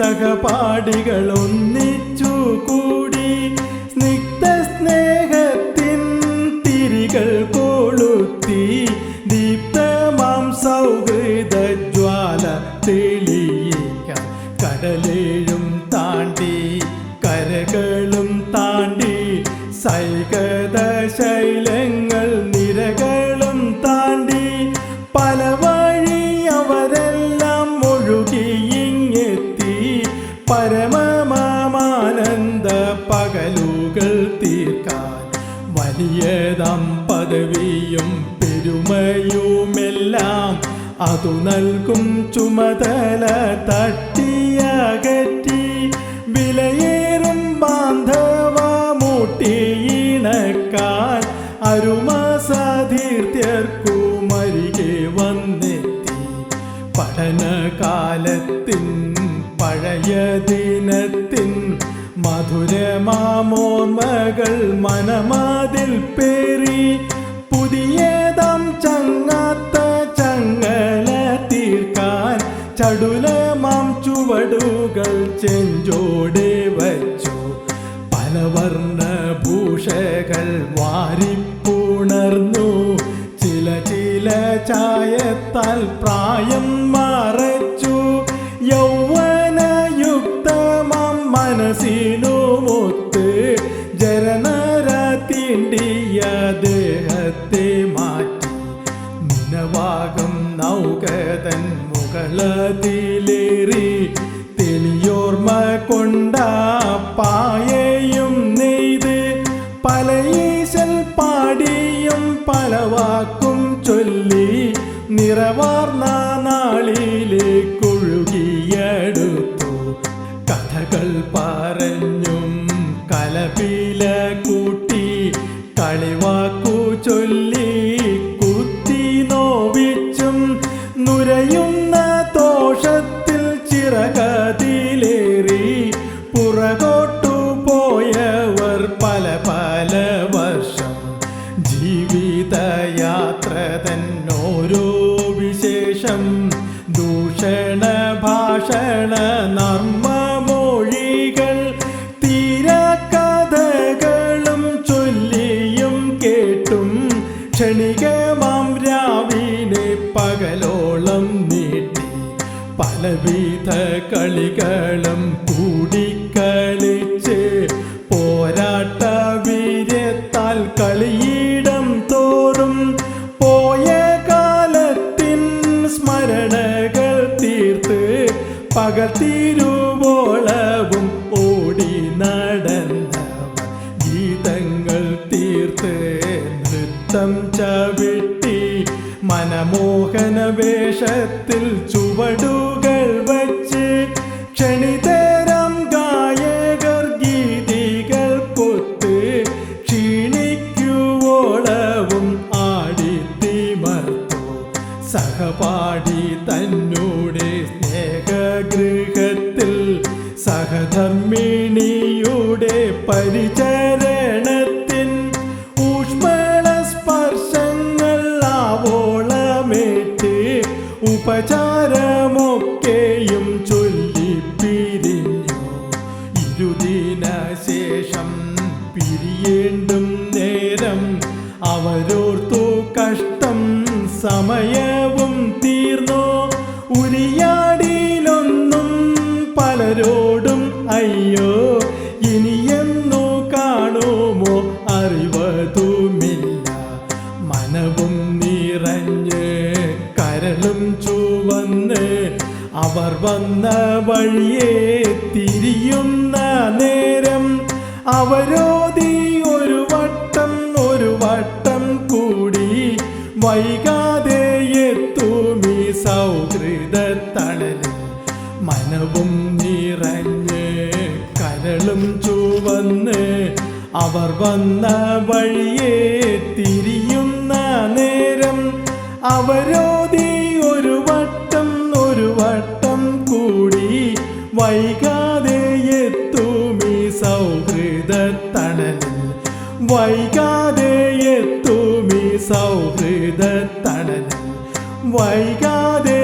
സഹപാഠികൾ ഒന്നിച്ചു കൂടി സ്നിഗ്ധ സ്നേഹത്തിൻ തിരികൾ കൊളുത്തി ദീപ്തമാം സൗഹൃദ ജ്വാല തെളിയിക്കാൻ കടലേഴും താണ്ടി കരകളും താണ്ടി സൈകത ശൈലങ്ങൾ നിരകളും താണ്ടി പല വഴി അവരെല്ലാം ഒഴുകിയിങ്ങെത്തി പരമമാനന്ദ പകലുകൾ തീർക്കാൻ വലിയതാം പദവിയും പെരുമയുമെല്ലാം അതു നൽകും ചുമതല തട്ടിയകറ്റി വിലയേറും ബാന്ധവമൂട്ടിയിണക്കാൻ അരുമസാധീർത്യർക്കുമരികെ വന്നെത്തി പഠനകാലത്തിൻ പഴയ ദിനത്തിൻ മധുരമാമോർമ്മകൾ മനമതിൽ പേറി പുതിയതാം ചങ്ങാത്ത ചങ്ങല തീർക്കാൻ ചടുലമാം ചുവടുകൾ ചെഞ്ചോടെ വച്ചു പലവർണ്ണ ഭൂഷകൾ വാരിപ്പുണർന്നു ചില ചായത്താൽ പ്രായം മറച്ചു യൗവനയുക്തമാം മനസ്സിനുമൊത്ത് ജരനര തീണ്ടിയ ദേഹത്തെ മാറ്റി മിനവാകം നൗകതൻ മുകളതിലേറി തെളിയോർമ്മ കൊണ്ട പായയും നെയ്ത് പലയീശൽ പാടിയും പല വാക്കും ചൊല്ലി നിറവാർന്ന നാളിലേക്കൊഴുകിയെടുത്തു കഥകൾ പറഞ്ഞും കലപില കൂട്ടി കളിവാക്കു ചൊല്ലി കുത്തി നോവിച്ചും നുരയുന്ന ദോഷത്തിൽ ചിറകതിലേറി പുറകോട്ടു പോയവർ പല പല വർഷം ജീവിതയാത്ര തന്നോരോ വിശേഷം ദൂഷണ ഭാഷണ നർമ്മമൊഴികൾ തീരക്കഥകളും ചൊല്ലിയും കേട്ടും ക്ഷണികമാം രാവിനെ പകലോളം നീട്ടി പലവിധ കളികളും കൂടിക്കളിച്ച് പോരാട്ട വീര്യത്താൽ കളിയിടം തോറും പോയ കാലത്തിൻ സ്മരണകൾ തീർത്ത് പകത്തിരുവോളവും ഓടി നടന്നവർ ഗീതങ്ങൾ തീർത്ത് നൃത്തം ചവിട്ടി മനമോഹന വേഷത്തിൽ ചുവടുകൾ വച്ച് ക്ഷണിതരം ഗായകർ ഗീതികൾ കൊത്ത് ക്ഷീണിക്കുവോളവും ആടിത്തിമർത്തു സഹപാഠി തന്നോടെ സ്നേഹഗൃഹത്തിൽ സഹധർമ്മിണിയുടെ പരിചരണത്തിൻ ഊഷ്മള സ്പർശങ്ങൾ ആവോളമേറ്റ് ഉപചാരമൊക്കെയും ചൊല്ലിപ്പിരിഞ്ഞു ഇരുദിന ശേഷം പിരിയേണ്ടും നേരം അവരോർത്തു കഷ്ടം സമയവും തീർന്നു ഉരിയാടിയിലൊന്നും പലരോടും അയ്യോ ഇനിയെന്നു കാണുമോ അറിവതുമില്ല മനവും നിറഞ്ഞ് കരളും ചുവന്ന് അവർ വന്ന വഴിയെ തിരിയുന്ന നേരം അവരോധി ഒരു വട്ടം കൂടി വൈകാതെ എത്തുമീ സൗഹൃദ തണലിൽ മനവും നിറഞ്ഞ് കരളും ചുവന്ന് അവർ വന്ന വഴിയെ തിരിയുന്ന നേരം അവരോധി ഒരു വട്ടം കൂടി വൈകാതെ എത്തുമീ സൗഹൃദ തണലിൽ വൈകാതെ എത്തുമീ സൗഹൃദ തണലിൽ വൈകാതെ